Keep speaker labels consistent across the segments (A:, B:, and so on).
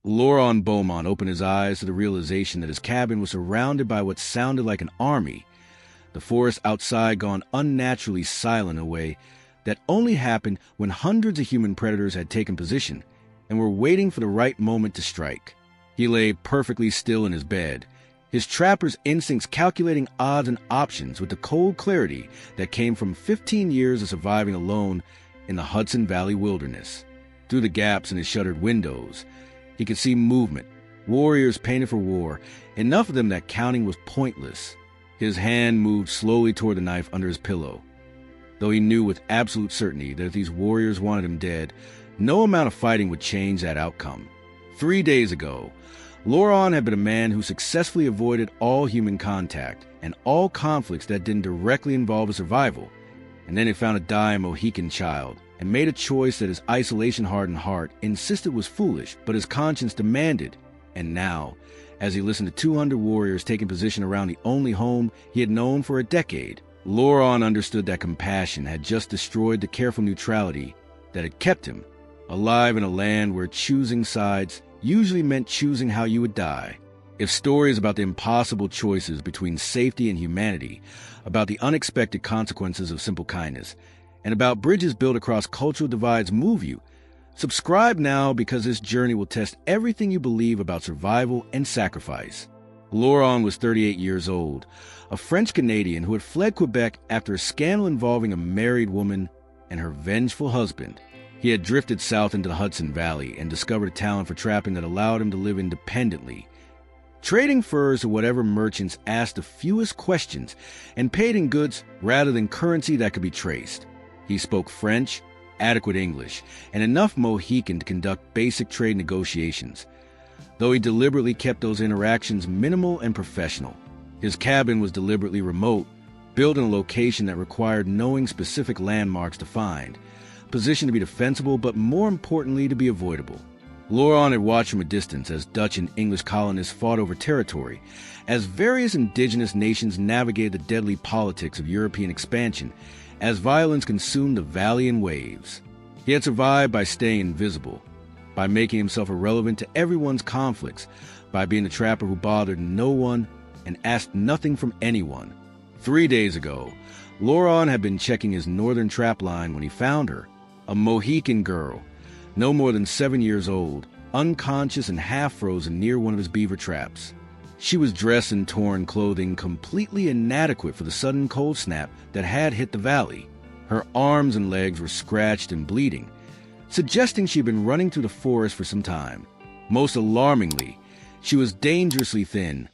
A: Laurent Beaumont opened his eyes to the realization that his cabin was surrounded by what sounded like an army, the forest outside gone unnaturally silent in a way that only happened when hundreds of human predators had taken position and were waiting for the right moment to strike. He lay perfectly still in his bed, his trapper's instincts calculating odds and options with the cold clarity that came from 15 years of surviving alone in the Hudson Valley wilderness. Through the gaps in his shuttered windows, he could see movement, warriors painted for war, enough of them that counting was pointless. His hand moved slowly toward the knife under his pillow, though he knew with absolute certainty that if these warriors wanted him dead, no amount of fighting would change that outcome. 3 days ago, Laurent had been a man who successfully avoided all human contact and all conflicts that didn't directly involve his survival, and then he found a dying Mohican child and made a choice that his isolation-hardened heart insisted was foolish, but his conscience demanded. And now, as he listened to 200 warriors taking position around the only home he had known for a decade, Laurent understood that compassion had just destroyed the careful neutrality that had kept him alive in a land where choosing sides usually meant choosing how you would die. If stories about the impossible choices between safety and humanity, about the unexpected consequences of simple kindness, and about bridges built across cultural divides move you, subscribe now, because this journey will test everything you believe about survival and sacrifice. Laurent was 38 years old, a French-Canadian who had fled Quebec after a scandal involving a married woman and her vengeful husband. He had drifted south into the Hudson Valley and discovered a talent for trapping that allowed him to live independently, trading furs to whatever merchants asked the fewest questions and paid in goods rather than currency that could be traced. He spoke French, adequate English, and enough Mohican to conduct basic trade negotiations, though he deliberately kept those interactions minimal and professional. His cabin was deliberately remote, built in a location that required knowing specific landmarks to find, positioned to be defensible, but more importantly to be avoidable. Laurent had watched from a distance as Dutch and English colonists fought over territory, as various indigenous nations navigated the deadly politics of European expansion, as violence consumed the valley in waves. He had survived by staying invisible, by making himself irrelevant to everyone's conflicts, by being a trapper who bothered no one and asked nothing from anyone. 3 days ago, Laurent had been checking his northern trap line when he found her, a Mohican girl, no more than 7 years old, unconscious and half-frozen near one of his beaver traps. She was dressed in torn clothing, completely inadequate for the sudden cold snap that had hit the valley. Her arms and legs were scratched and bleeding, suggesting she'd been running through the forest for some time. Most alarmingly, she was dangerously thin,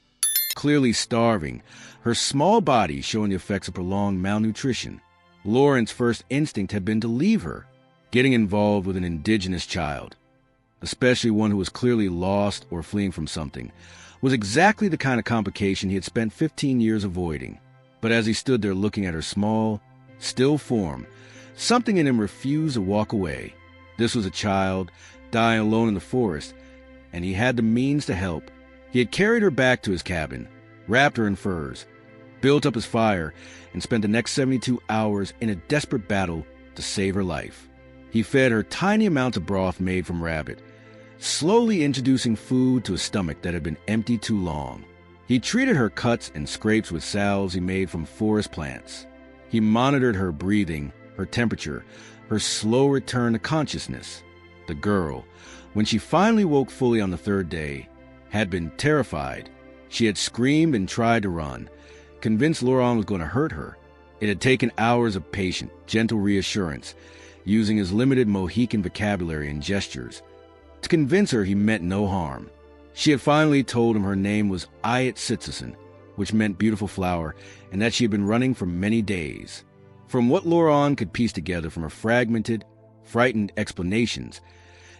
A: clearly starving, her small body showing the effects of prolonged malnutrition. Laurent's first instinct had been to leave her. Getting involved with an indigenous child, especially one who was clearly lost or fleeing from something, was exactly the kind of complication he had spent 15 years avoiding. But as he stood there looking at her small, still form, something in him refused to walk away. This was a child, dying alone in the forest, and he had the means to help. He had carried her back to his cabin, wrapped her in furs, built up his fire, and spent the next 72 hours in a desperate battle to save her life. He fed her tiny amounts of broth made from rabbit, slowly introducing food to a stomach that had been empty too long. He treated her cuts and scrapes with salves he made from forest plants. He monitored her breathing, her temperature, her slow return to consciousness. The girl, when she finally woke fully on the third day, had been terrified. She had screamed and tried to run, convinced Laurent was going to hurt her. It had taken hours of patient, gentle reassurance, using his limited Mohican vocabulary and gestures, to convince her he meant no harm. She had finally told him her name was Ayet Sitsasin, which meant beautiful flower, and that she had been running for many days. From what Laurent could piece together from her fragmented, frightened explanations,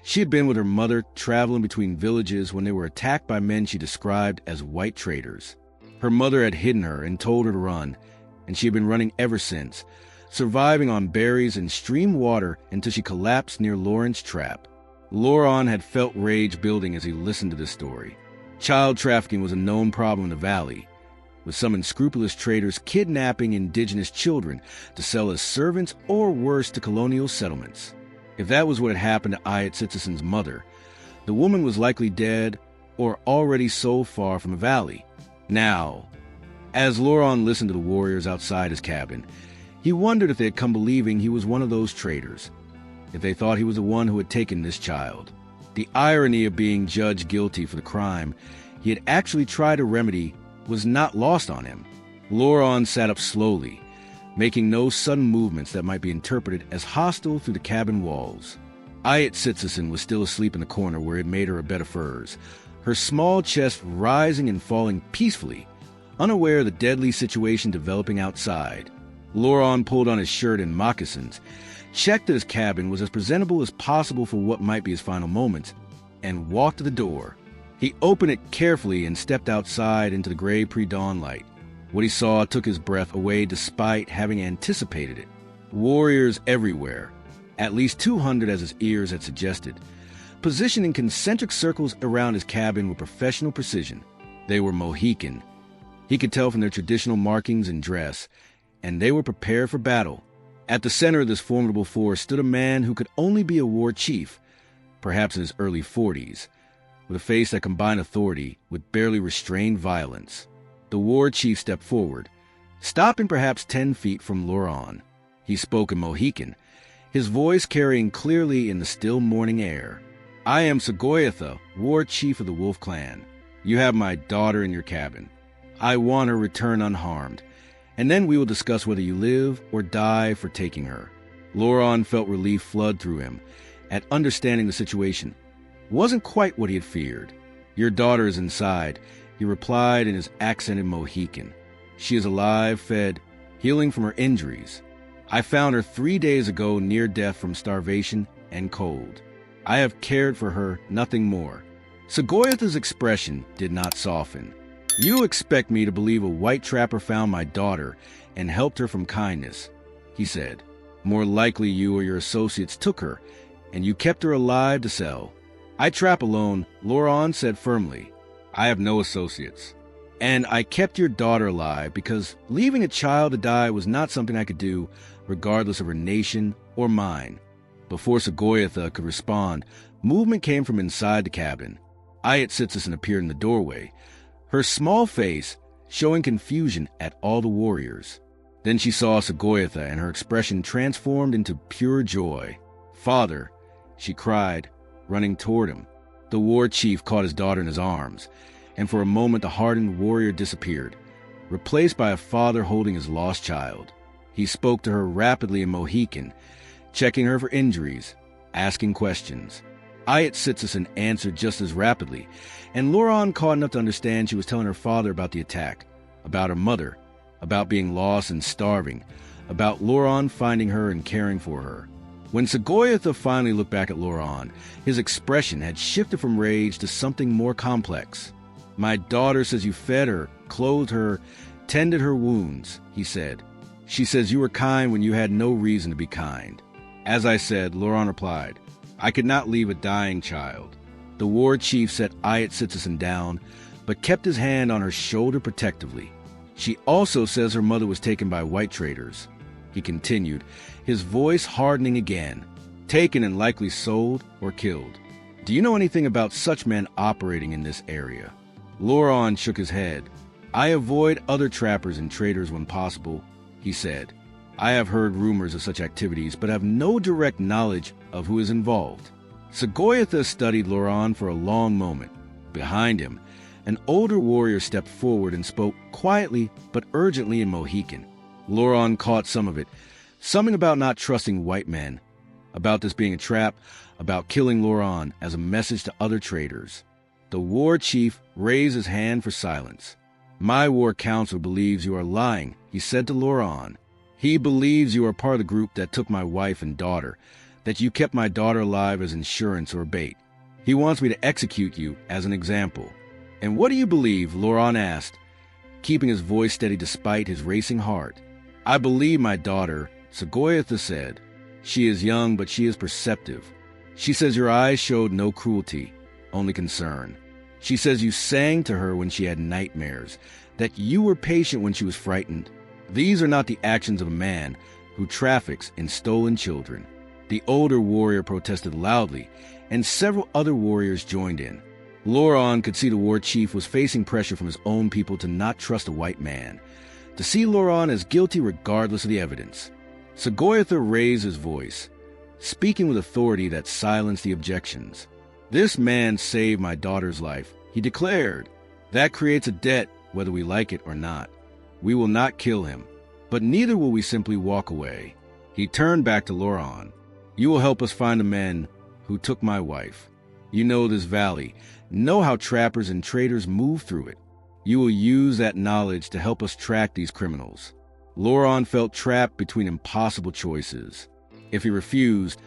A: she had been with her mother traveling between villages when they were attacked by men she described as white traders. Her mother had hidden her and told her to run, and she had been running ever since, surviving on berries and stream water until she collapsed near Laurent's trap. Laurent had felt rage building as he listened to this story. Child trafficking was a known problem in the valley, with some unscrupulous traders kidnapping indigenous children to sell as servants or worse to colonial settlements. If that was what had happened to Ayet Sitsasin's mother, The woman was likely dead or already so far from the valley. Now, as Loron listened to the warriors outside his cabin, he wondered if they had come believing he was one of those traitors, if they thought he was the one who had taken this child. The irony of being judged guilty for the crime he had actually tried to remedy was not lost on him. Loron sat up slowly, making no sudden movements that might be interpreted as hostile through the cabin walls. Ayat Sitsusin was still asleep in the corner where it made her a bed of furs, her small chest rising and falling peacefully, unaware of the deadly situation developing outside. Loron pulled on his shirt and moccasins, checked that his cabin was as presentable as possible for what might be his final moments, and walked to the door. He opened it carefully and stepped outside into the gray pre-dawn light. What he saw took his breath away despite having anticipated it. Warriors everywhere, at least 200 as his ears had suggested, positioned in concentric circles around his cabin with professional precision. They were Mohican. He could tell from their traditional markings and dress, and they were prepared for battle. At the center of this formidable force stood a man who could only be a war chief, perhaps in his early 40s, with a face that combined authority with barely restrained violence. The war chief stepped forward, stopping perhaps 10 feet from Loron. He spoke in Mohican, his voice carrying clearly in the still morning air. "I am Sagoyatha, war chief of the Wolf Clan. You have my daughter in your cabin. I want her returned unharmed, and then we will discuss whether you live or die for taking her." Loron felt relief flood through him at understanding the situation. It wasn't quite what he had feared. "Your daughter is inside," he replied in his accented Mohican. "She is alive, fed, healing from her injuries. I found her 3 days ago near death from starvation and cold. I have cared for her, nothing more." Sagoyatha's expression did not soften. "You expect me to believe a white trapper found my daughter and helped her from kindness," he said. "More likely you or your associates took her, and you kept her alive to sell." "I trap alone," Loron said firmly. "I have no associates. And I kept your daughter alive because leaving a child to die was not something I could do, regardless of her nation or mine." Before Sagoyatha could respond, movement came from inside the cabin. Ayat Sitsusin appeared in the doorway, her small face showing confusion at all the warriors. Then she saw Sagoyatha, and her expression transformed into pure joy. "Father," she cried, running toward him. The war chief caught his daughter in his arms, and for a moment the hardened warrior disappeared, replaced by a father holding his lost child. He spoke to her rapidly in Mohican, checking her for injuries, asking questions. Ayat Sitsusin answered just as rapidly, and Loron caught enough to understand she was telling her father about the attack, about her mother, about being lost and starving, about Loron finding her and caring for her. When Sagoyatha finally looked back at Loron, his expression had shifted from rage to something more complex. "My daughter says you fed her, clothed her, tended her wounds," he said. "She says you were kind when you had no reason to be kind." "As I said," Loron replied, "I could not leave a dying child." The war chief set Ayat Sitsusin down, but kept his hand on her shoulder protectively. "She also says her mother was taken by white traders," he continued, his voice hardening again. "Taken and likely sold or killed. Do you know anything about such men operating in this area?" Loron shook his head. "I avoid other trappers and traders when possible," he said. "I have heard rumors of such activities, but have no direct knowledge of who is involved." Sagoyatha studied Loron for a long moment. Behind him, an older warrior stepped forward and spoke quietly but urgently in Mohican. Loron caught some of it, something about not trusting white men, about this being a trap, about killing Loron as a message to other traders. The war chief raised his hand for silence. "My war council believes you are lying," he said to Loron. "He believes you are part of the group that took my wife and daughter, that you kept my daughter alive as insurance or bait. He wants me to execute you as an example." "And what do you believe?" Loron asked, keeping his voice steady despite his racing heart. "I believe my daughter," Sagoyatha said. "She is young, but she is perceptive. She says your eyes showed no cruelty, only concern. She says you sang to her when she had nightmares, that you were patient when she was frightened. These are not the actions of a man who traffics in stolen children." The older warrior protested loudly, and several other warriors joined in. Loron could see the war chief was facing pressure from his own people to not trust a white man, to see Loron as guilty regardless of the evidence. Segoyatha raised his voice, speaking with authority that silenced the objections. "This man saved my daughter's life," he declared. "That creates a debt, whether we like it or not. We will not kill him, but neither will we simply walk away." He turned back to Loron. "You will help us find the men who took my wife. You know this valley, know how trappers and traders move through it. You will use that knowledge to help us track these criminals." Loron felt trapped between impossible choices. If he refused,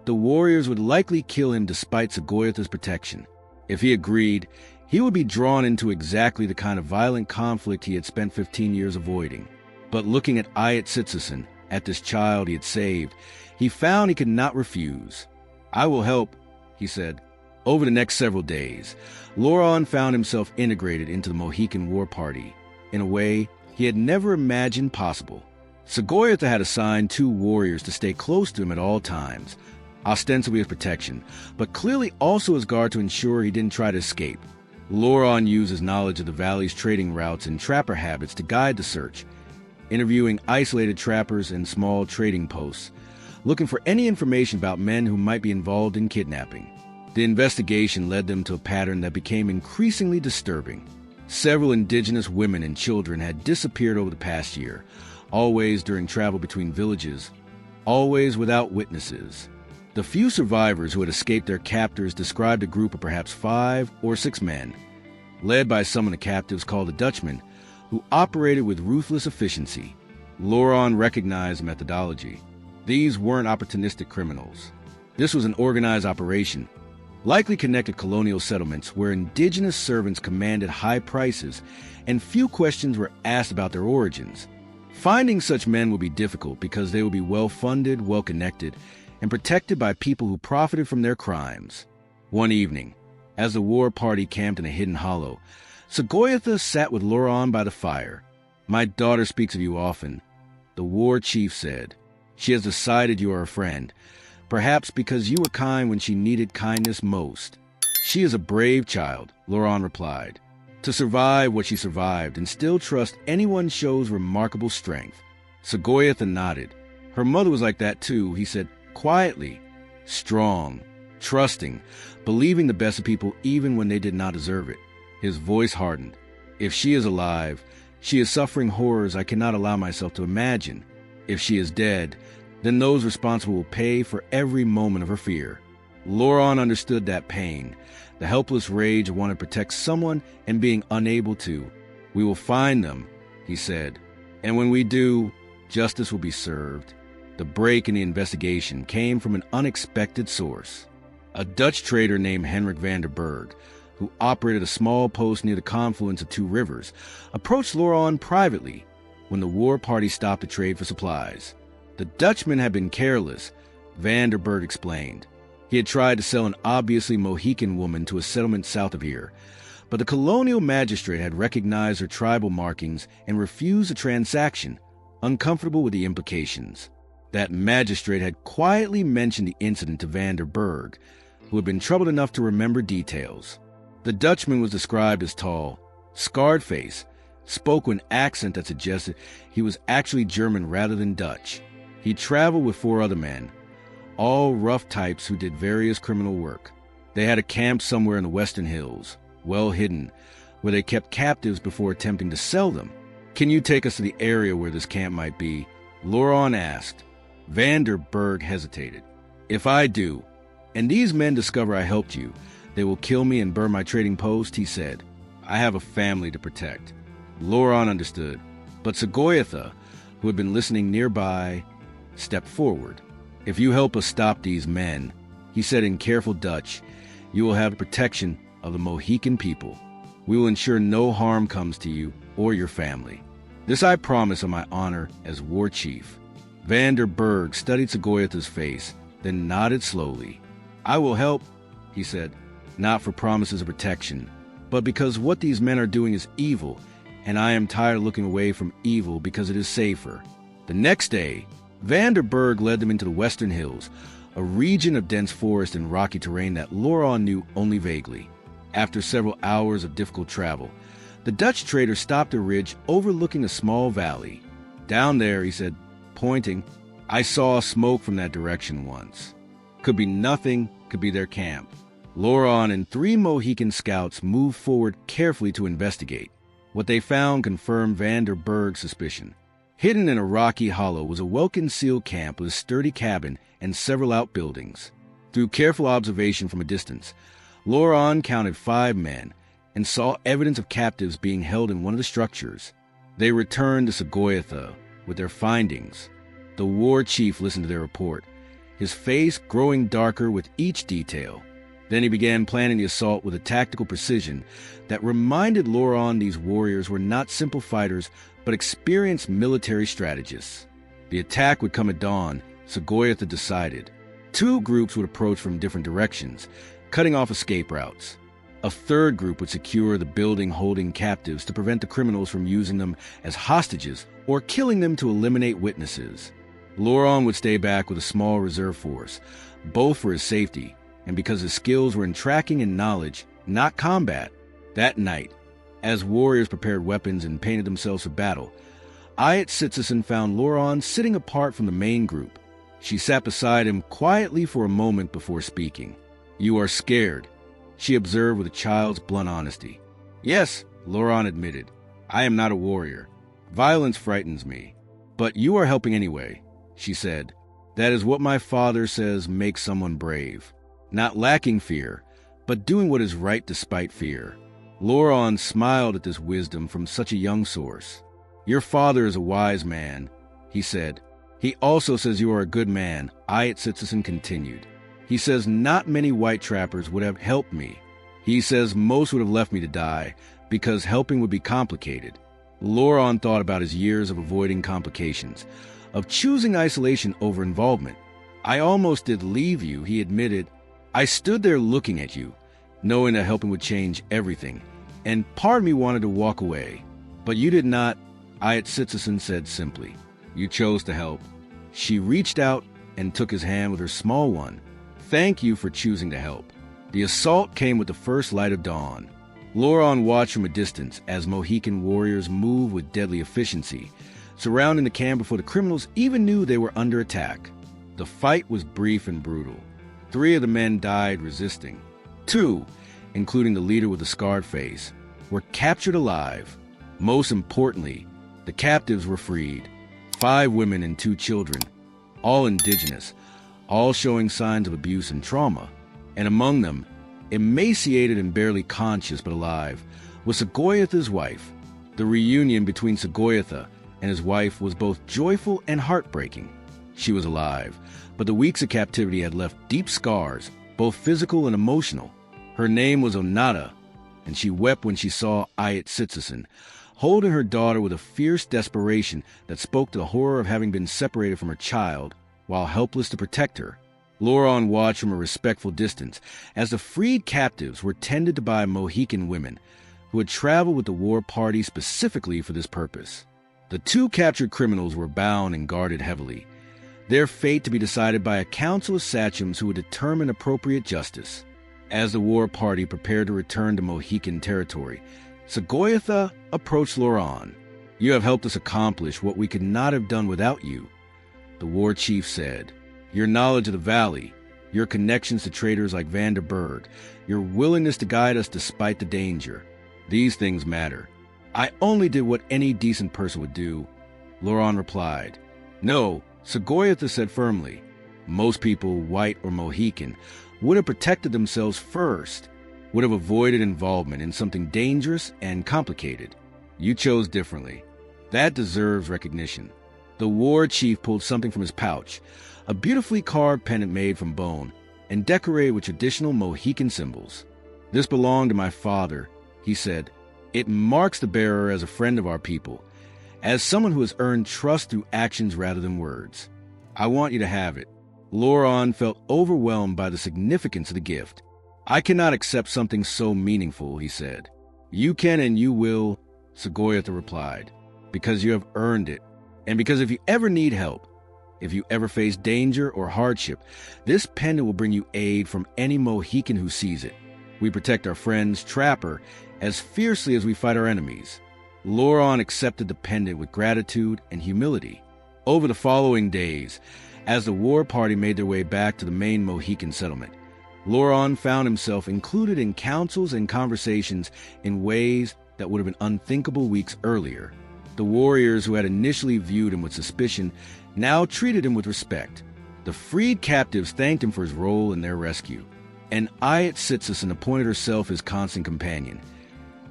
A: the warriors would likely kill him despite Segoyatha's protection. If he agreed, he would be drawn into exactly the kind of violent conflict he had spent 15 years avoiding. But looking at Ayat Sitsason, at this child he had saved, he found he could not refuse. "I will help," he said. Over the next several days, Loron found himself integrated into the Mohican war party in a way he had never imagined possible. Segoyatha had assigned 2 warriors to stay close to him at all times, ostensibly as protection, but clearly also as guard to ensure he didn't try to escape. Loron used his knowledge of the valley's trading routes and trapper habits to guide the search, interviewing isolated trappers and small trading posts, looking for any information about men who might be involved in kidnapping. The investigation led them to a pattern that became increasingly disturbing. Several indigenous women and children had disappeared over the past year, always during travel between villages, always without witnesses. The few survivors who had escaped their captors described a group of perhaps 5 or 6 men, led by some of the captives called the Dutchmen, who operated with ruthless efficiency. Loron recognized the methodology. These weren't opportunistic criminals. This was an organized operation, likely connected to colonial settlements where indigenous servants commanded high prices and few questions were asked about their origins. Finding such men would be difficult because they would be well-funded, well-connected, and protected by people who profited from their crimes. One evening, as the war party camped in a hidden hollow, Segoyatha sat with Loron by the fire. "My daughter speaks of you often," the war chief said. "She has decided you are a friend, perhaps because you were kind when she needed kindness most." "She is a brave child," Loron replied. "To survive what she survived and still trust anyone shows remarkable strength." Segoyatha nodded. "Her mother was like that too," he said quietly. "Strong, trusting, believing the best of people even when they did not deserve it." His voice hardened. "If she is alive, she is suffering horrors I cannot allow myself to imagine. If she is dead, then those responsible will pay for every moment of her fear." Loron understood that pain, the helpless rage of wanting to protect someone and being unable to. "We will find them," he said, "and when we do, justice will be served." The break in the investigation came from an unexpected source. A Dutch trader named Hendrik van der Berg, who operated a small post near the confluence of 2 rivers, approached Loron privately when the war party stopped to trade for supplies. The Dutchman had been careless, van der Berg explained. He had tried to sell an obviously Mohican woman to a settlement south of here, but the colonial magistrate had recognized her tribal markings and refused the transaction, uncomfortable with the implications. That magistrate had quietly mentioned the incident to van der Berg, who had been troubled enough to remember details. The Dutchman was described as tall, scarred-faced, spoke with an accent that suggested he was actually German rather than Dutch. He traveled with 4 other men, all rough types who did various criminal work. They had a camp somewhere in the Western Hills, well hidden, where they kept captives before attempting to sell them. "Can you take us to the area where this camp might be?" Loron asked. Van der Berg hesitated. "If I do, and these men discover I helped you, they will kill me and burn my trading post," he said. "I have a family to protect." Loron understood, but Segoyatha, who had been listening nearby, stepped forward. "If you help us stop these men," he said in careful Dutch, "you will have the protection of the Mohican people. We will ensure no harm comes to you or your family. This I promise on my honor as war chief." Van der Berg studied Segoyatha's face, then nodded slowly. "I will help," he said, "not for promises of protection, but because what these men are doing is evil, and I am tired of looking away from evil because it is safer." The next day, Van der Berg led them into the Western Hills, a region of dense forest and rocky terrain that Loron knew only vaguely. After several hours of difficult travel, the Dutch trader stopped a ridge overlooking a small valley. "Down there," he said, pointing, "I saw smoke from that direction once. Could be nothing, could be their camp." Loron and 3 Mohican scouts moved forward carefully to investigate. What they found confirmed Van der Berg's suspicion. Hidden in a rocky hollow was a well-concealed camp with a sturdy cabin and several outbuildings. Through careful observation from a distance, Loron counted 5 men and saw evidence of captives being held in one of the structures. They returned to Sagoyatha with their findings. The war chief listened to their report, his face growing darker with each detail. Then he began planning the assault with a tactical precision that reminded Loron these warriors were not simple fighters, but experienced military strategists. The attack would come at dawn, Sagoyatha decided. 2 groups would approach from different directions, cutting off escape routes. A third group would secure the building holding captives to prevent the criminals from using them as hostages or killing them to eliminate witnesses. Loron would stay back with a small reserve force, both for his safety and because his skills were in tracking and knowledge, not combat. That night, as warriors prepared weapons and painted themselves for battle, Ayat Sitsasin found Loron sitting apart from the main group. She sat beside him quietly for a moment before speaking. "You are scared," she observed with a child's blunt honesty. "Yes," Loron admitted. "I am not a warrior. Violence frightens me. But you are helping anyway," she said. "That is what my father says makes someone brave. Not lacking fear, but doing what is right despite fear." Loron smiled at this wisdom from such a young source. "Your father is a wise man," he said. "He also says you are a good man," Ayat Sitsasin continued. "He says not many white trappers would have helped me. He says most would have left me to die because helping would be complicated." Loron thought about his years of avoiding complications, of choosing isolation over involvement. "I almost did leave you," he admitted. "I stood there looking at you, knowing that helping would change everything, and part of me wanted to walk away. But you did not," Ayat Sitsasin said simply. "You chose to help." She reached out and took his hand with her small one. "Thank you for choosing to help." The assault came with the first light of dawn. Loron watched from a distance as Mohican warriors moved with deadly efficiency, surrounding the camp before the criminals even knew they were under attack. The fight was brief and brutal. 3 of the men died resisting. 2, including the leader with the scarred face, were captured alive. Most importantly, the captives were freed. 5 women and 2 children, all indigenous, all showing signs of abuse and trauma. And among them, emaciated and barely conscious but alive, was Sagoyatha's wife. The reunion between Sagoyatha and his wife was both joyful and heartbreaking. She was alive, but the weeks of captivity had left deep scars, both physical and emotional. Her name was Onata, and she wept when she saw Ayat Sitsasin, holding her daughter with a fierce desperation that spoke to the horror of having been separated from her child, while helpless to protect her. Loron watched from a respectful distance as the freed captives were tended to by Mohican women who had traveled with the war party specifically for this purpose. The 2 captured criminals were bound and guarded heavily, their fate to be decided by a council of sachems who would determine appropriate justice. As the war party prepared to return to Mohican territory, Sagoyatha approached Loron. "You have helped us accomplish what we could not have done without you," the war chief said. "Your knowledge of the valley, your connections to traders like Van der Berg, your willingness to guide us despite the danger. These things matter." "I only did what any decent person would do," Loron replied. "No," Sagoyatha said firmly. "Most people, white or Mohican, would have protected themselves first, would have avoided involvement in something dangerous and complicated. You chose differently. That deserves recognition." The war chief pulled something from his pouch, a beautifully carved pendant made from bone and decorated with traditional Mohican symbols. "This belonged to my father," he said. "It marks the bearer as a friend of our people, as someone who has earned trust through actions rather than words. I want you to have it." Loron felt overwhelmed by the significance of the gift. "I cannot accept something so meaningful," he said. "You can and you will," Sagoyatha replied, "because you have earned it, and because if you ever need help, If you ever face danger or hardship, this pendant will bring you aid from any Mohican who sees it. We protect our friends, Trapper, as fiercely as we fight our enemies." Loron accepted the pendant with gratitude and humility. Over the following days, as the war party made their way back to the main Mohican settlement, Loron found himself included in councils and conversations in ways that would have been unthinkable weeks earlier. The warriors who had initially viewed him with suspicion now treated him with respect. The freed captives thanked him for his role in their rescue, and Ayat Sitsusin appointed herself his constant companion,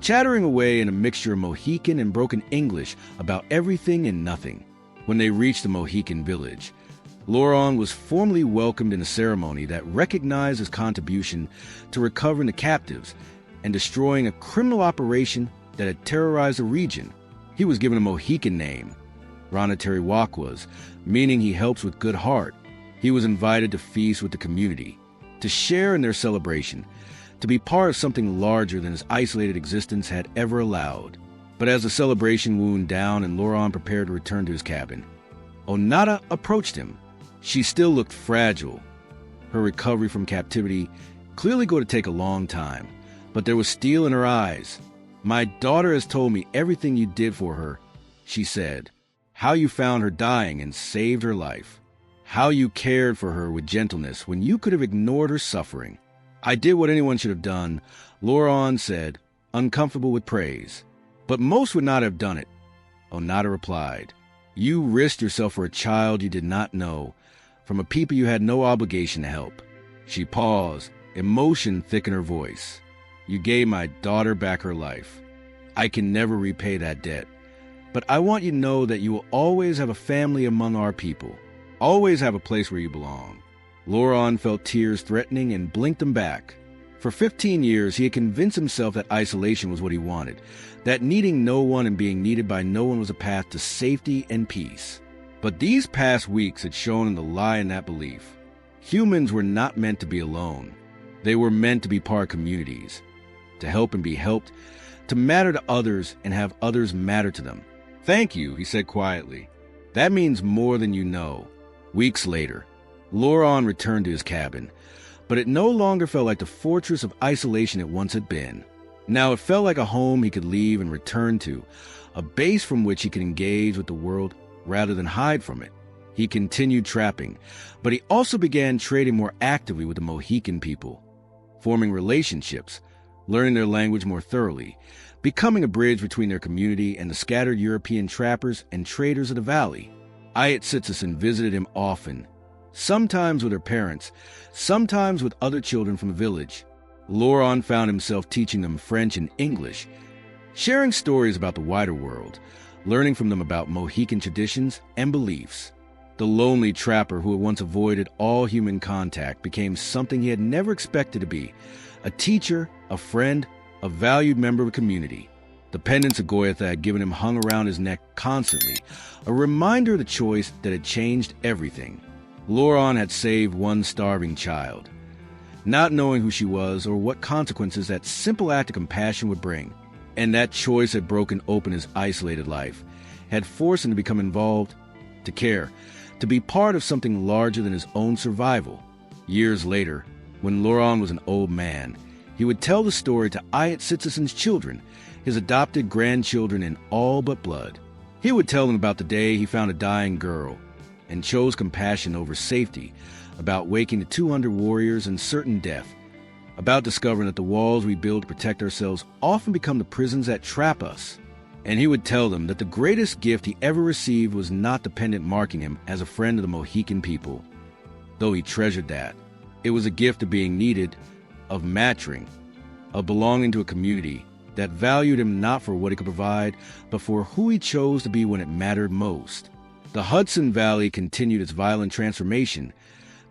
A: chattering away in a mixture of Mohican and broken English about everything and nothing. When they reached the Mohican village, Loron was formally welcomed in a ceremony that recognized his contribution to recovering the captives and destroying a criminal operation that had terrorized the region. He was given a Mohican name, Ranatariwakwas, meaning he helps with good heart. He was invited to feast with the community, to share in their celebration, to be part of something larger than his isolated existence had ever allowed. But as the celebration wound down and Loron prepared to return to his cabin, Onata approached him. She still looked fragile. Her recovery from captivity clearly going to take a long time, but there was steel in her eyes. "My daughter has told me everything you did for her," she said. "How you found her dying and saved her life. How you cared for her with gentleness when you could have ignored her suffering." "I did what anyone should have done," Loron said, uncomfortable with praise. "But most would not have done it," Onata replied. "You risked yourself for a child you did not know, from a people you had no obligation to help." She paused, emotion thick in her voice. "You gave my daughter back her life. I can never repay that debt. But I want you to know that you will always have a family among our people. Always have a place where you belong." Loron felt tears threatening and blinked them back. For 15 years, he had convinced himself that isolation was what he wanted, that needing no one and being needed by no one was a path to safety and peace. But these past weeks had shown the lie in that belief. Humans were not meant to be alone. They were meant to be part of communities, to help and be helped, to matter to others and have others matter to them. "Thank you," he said quietly. "That means more than you know." Weeks later, Loron returned to his cabin, but it no longer felt like the fortress of isolation it once had been. Now it felt like a home he could leave and return to, a base from which he could engage with the world rather than hide from it. He continued trapping, but he also began trading more actively with the Mohican people, forming relationships, learning their language more thoroughly, becoming a bridge between their community and the scattered European trappers and traders of the valley. Ayat Sitsusin visited him often, sometimes with her parents, sometimes with other children from the village. Loron found himself teaching them French and English, sharing stories about the wider world, learning from them about Mohican traditions and beliefs. The lonely trapper who had once avoided all human contact became something he had never expected to be, a teacher, a friend, a valued member of a community. The pendants Agoyatha had given him hung around his neck constantly, a reminder of the choice that had changed everything. Loron had saved one starving child, not knowing who she was or what consequences that simple act of compassion would bring. And that choice had broken open his isolated life, had forced him to become involved, to care, to be part of something larger than his own survival. Years later, when Loron was an old man, he would tell the story to Ayat Sitsusin's children, his adopted grandchildren in all but blood. He would tell them about the day he found a dying girl and chose compassion over safety, about waking the 200 warriors and certain death, about discovering that the walls we build to protect ourselves often become the prisons that trap us. And he would tell them that the greatest gift he ever received was not the pendant marking him as a friend of the Mohican people, though he treasured that. It was a gift of being needed, of matching, of belonging to a community that valued him not for what he could provide, but for who he chose to be when it mattered most. The Hudson Valley continued its violent transformation,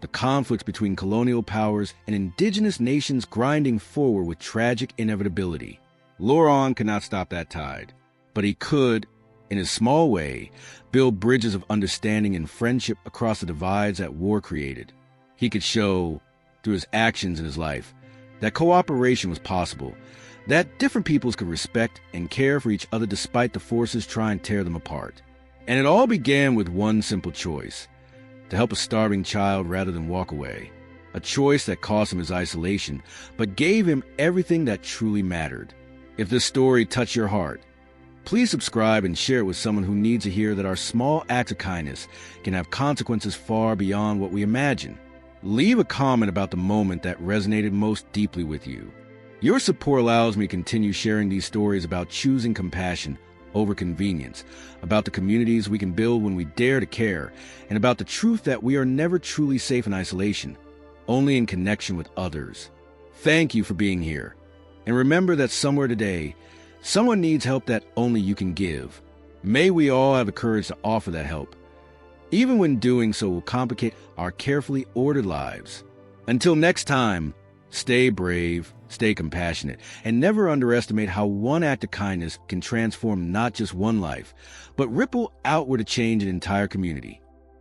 A: the conflicts between colonial powers and indigenous nations grinding forward with tragic inevitability. Loron could not stop that tide, but he could, in his small way, build bridges of understanding and friendship across the divides that war created. He could show, through his actions in his life, that cooperation was possible, that different peoples could respect and care for each other despite the forces trying to tear them apart. And it all began with one simple choice: to help a starving child rather than walk away. A choice that cost him his isolation, but gave him everything that truly mattered. If this story touched your heart, please subscribe and share it with someone who needs to hear that our small acts of kindness can have consequences far beyond what we imagine. Leave a comment about the moment that resonated most deeply with you. Your support allows me to continue sharing these stories about choosing compassion over convenience, about the communities we can build when we dare to care, and about the truth that we are never truly safe in isolation, only in connection with others. Thank you for being here. And remember that somewhere today, someone needs help that only you can give. May we all have the courage to offer that help, even when doing so will complicate our carefully ordered lives. Until next time, stay brave, stay compassionate, and never underestimate how one act of kindness can transform not just one life, but ripple outward to change an entire community.